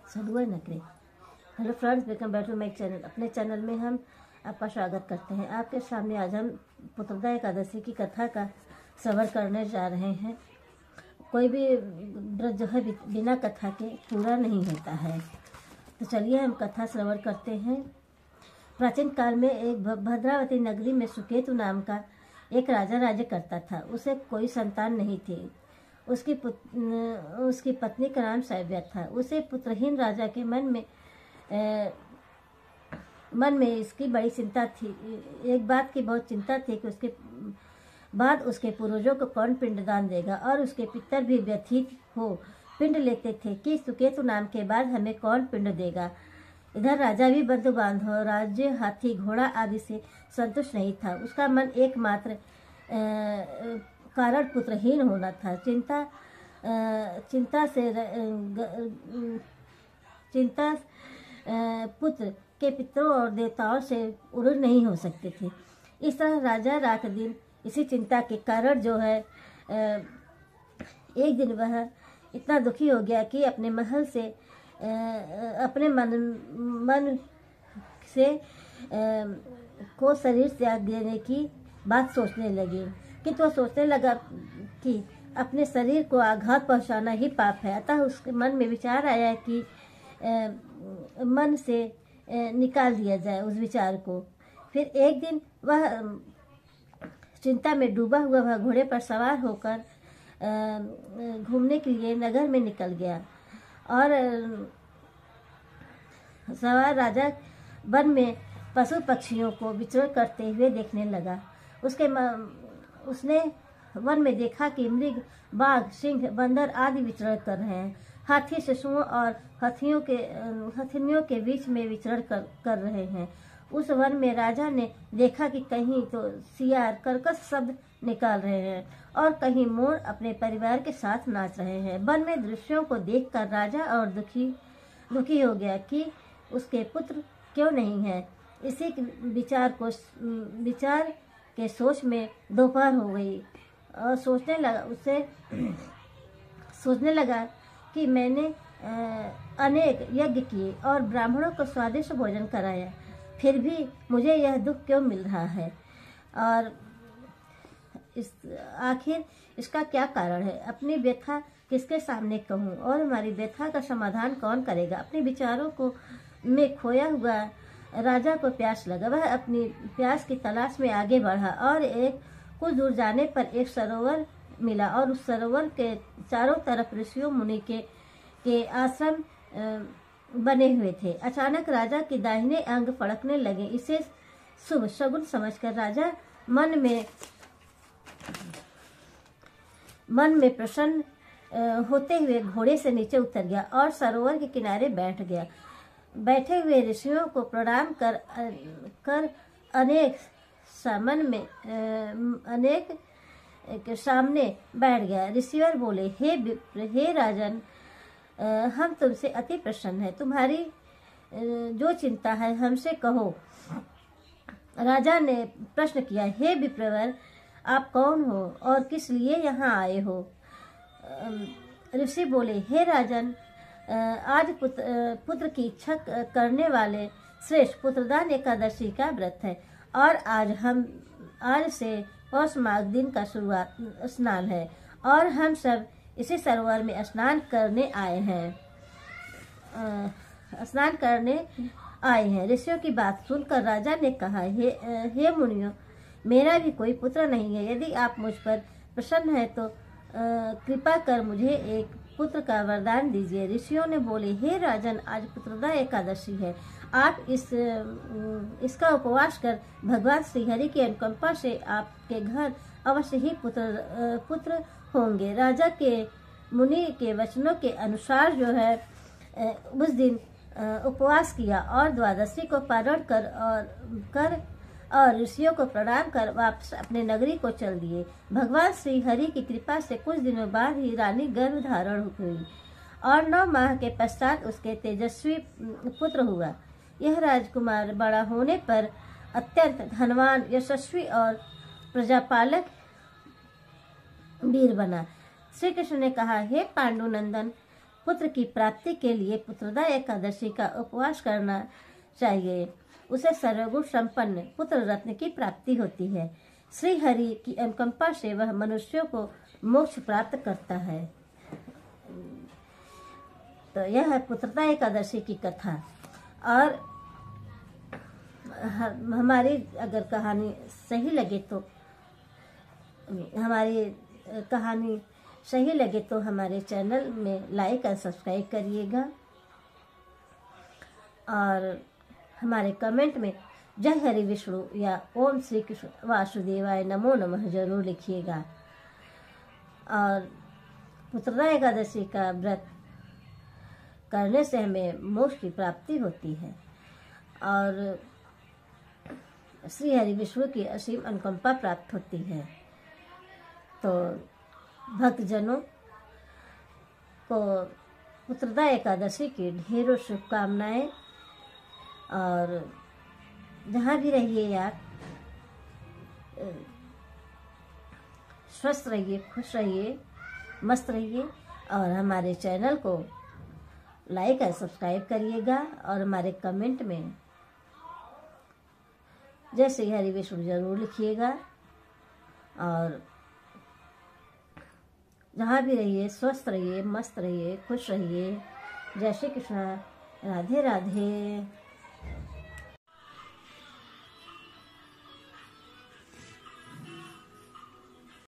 सदुआ न करे। Hello friends, welcome back to my channel. अपने चैनल में हम आपका स्वागत करते हैं। आपके सामने आज हम पुत्रदा एकादशी की कथा का श्रवण करने जा रहे हैं। कोई भी व्रत जो है बिना कथा के पूरा नहीं होता है। तो चलिए हम कथा श्रवण करते हैं। प्राचीन काल में एक भद्रावती नगरी में सुकेतु नाम का एक राजा राज्य करता था। उसे कोई संतान नहीं थी। उसकी पत्नी का नाम सैव्या था। उसे पुत्रहीन राजा के मन में इसकी बड़ी चिंता थी। एक बात की बहुत चिंता थी कि उसके बाद उसके पूर्वजों को कौन पिंडदान देगा, और उसके पितर भी व्यथित हो पिंड लेते थे कि सुकेतु नाम के बाद हमें कौन पिंड देगा। इधर राजा भी बंधु बांधव, राज्य, हाथी, घोड़ा आदि से संतुष्ट नहीं था। उसका मन एकमात्र कारण पुत्रहीन होना था। चिंता पुत्र के पितरों और देवताओं से उड़ नहीं हो सकते थे। इस तरह राजा रात दिन इसी चिंता के कारण जो है एक दिन वह इतना दुखी हो गया कि अपने महल से अपने मन से को शरीर त्याग देने की बात सोचने लगी। किंतु वह सोचने लगा कि अपने शरीर को आघात पहुंचाना ही पाप है। अतः उसके मन में विचार आया कि मन से निकाल दिया जाए उस विचार को। फिर एक दिन वह चिंता में डूबा हुआ वह घोड़े पर सवार होकर घूमने के लिए नगर में निकल गया। और सवार राजा वन में पशु पक्षियों को विचरण करते हुए देखने लगा। उसने वन में देखा कि मृग, बाघ, सिंह, बंदर आदि विचरण कर रहे हैं। हाथी शिशुओं और हथिनियों के बीच में विचरण कर रहे हैं। उस वन में राजा ने देखा कि कहीं तो सियार कर्कश शब्द निकाल रहे हैं और कहीं मोर अपने परिवार के साथ नाच रहे हैं। वन में दृश्यों को देखकर राजा और दुखी हो गया कि उसके पुत्र क्यों नहीं है। इसी विचार के सोच में दोपहर हो गई और सोचने लगा कि मैंने अनेक यज्ञ किए और ब्राह्मणों को स्वादिष्ट भोजन कराया, फिर भी मुझे यह दुख क्यों मिल रहा है, और आखिर इसका क्या कारण है। अपनी व्यथा किसके सामने कहूँ और हमारी व्यथा का समाधान कौन करेगा। अपने विचारों को में खोया हुआ राजा को प्यास लगा। वह अपनी प्यास की तलाश में आगे बढ़ा और कुछ दूर जाने पर एक सरोवर मिला और उस सरोवर के चारों तरफ ऋषियों मुनि के आश्रम बने हुए थे। अचानक राजा के दाहिने अंग फड़कने लगे। इसे शुभ शगुन समझकर राजा मन में प्रसन्न होते हुए घोड़े से नीचे उतर गया और सरोवर के किनारे बैठ गया। बैठे हुए ऋषियों को प्रणाम कर अनेक के सामने बैठ गया। ऋषिवर बोले, हे विप्र, हे राजन, हम तुमसे अति प्रसन्न हैं। तुम्हारी जो चिंता है हमसे कहो। राजा ने प्रश्न किया, हे विप्रवर, आप कौन हो और किस लिए यहाँ आए हो। ऋषि बोले, हे राजन, आज पुत्र की इच्छा करने वाले श्रेष्ठ पुत्रदान एकादशी का व्रत है और आज से पौष माघ दिन का स्नान है और हम सब इसी सरोवर में स्नान करने आए हैं। ऋषियों की बात सुनकर राजा ने कहा, हे मुनियों, मेरा भी कोई पुत्र नहीं है। यदि आप मुझ पर प्रसन्न हैं तो कृपा कर मुझे एक पुत्र का वरदान दीजिए। ऋषियों ने बोले, हे राजन, आज पुत्रदा एकादशी है। आप इसका उपवास कर भगवान श्रीहरि की अनुकंपा से आपके घर अवश्य ही पुत्र होंगे। राजा के मुनि के वचनों के अनुसार जो है उस दिन उपवास किया और द्वादशी को पारण कर और ऋषियों को प्रणाम कर वापस अपने नगरी को चल दिए। भगवान श्री हरि की कृपा से कुछ दिनों बाद ही रानी गर्भ धारण हुई और 9 माह के पश्चात उसके तेजस्वी पुत्र हुआ। यह राजकुमार बड़ा होने पर अत्यंत धनवान, यशस्वी और प्रजापालक वीर बना। श्री कृष्ण ने कहा, हे पांडुनंदन, पुत्र की प्राप्ति के लिए पुत्रदा एकादशी का उपवास करना चाहिए। उसे सर्वगुण संपन्न पुत्र रत्न की प्राप्ति होती है। श्री हरि की अनुकंपा से वह मनुष्यों को मोक्ष प्राप्त करता है। तो यह है पुत्रदा एकादशी की कथा। और हमारी अगर कहानी सही लगे तो हमारे चैनल में लाइक और सब्सक्राइब करिएगा और हमारे कमेंट में जय हरि विष्णु या ओम श्री कृष्ण वासुदेवाय नमो नमः जरूर लिखिएगा। और पुत्रदा एकादशी का व्रत करने से हमें मोक्ष की प्राप्ति होती है और श्री हरि विष्णु की असीम अनुकंपा प्राप्त होती है। तो भक्तजनों को पुत्रदा एकादशी की ढेरों शुभकामनाएं। और जहाँ भी रहिए आप स्वस्थ रहिए, खुश रहिए, मस्त रहिए और हमारे चैनल को लाइक और सब्सक्राइब करिएगा और हमारे कमेंट में जय श्री हरि विष्णु जरूर लिखिएगा। और जहाँ भी रहिए स्वस्थ रहिए, मस्त रहिए, खुश रहिए। जय श्री कृष्ण। राधे राधे।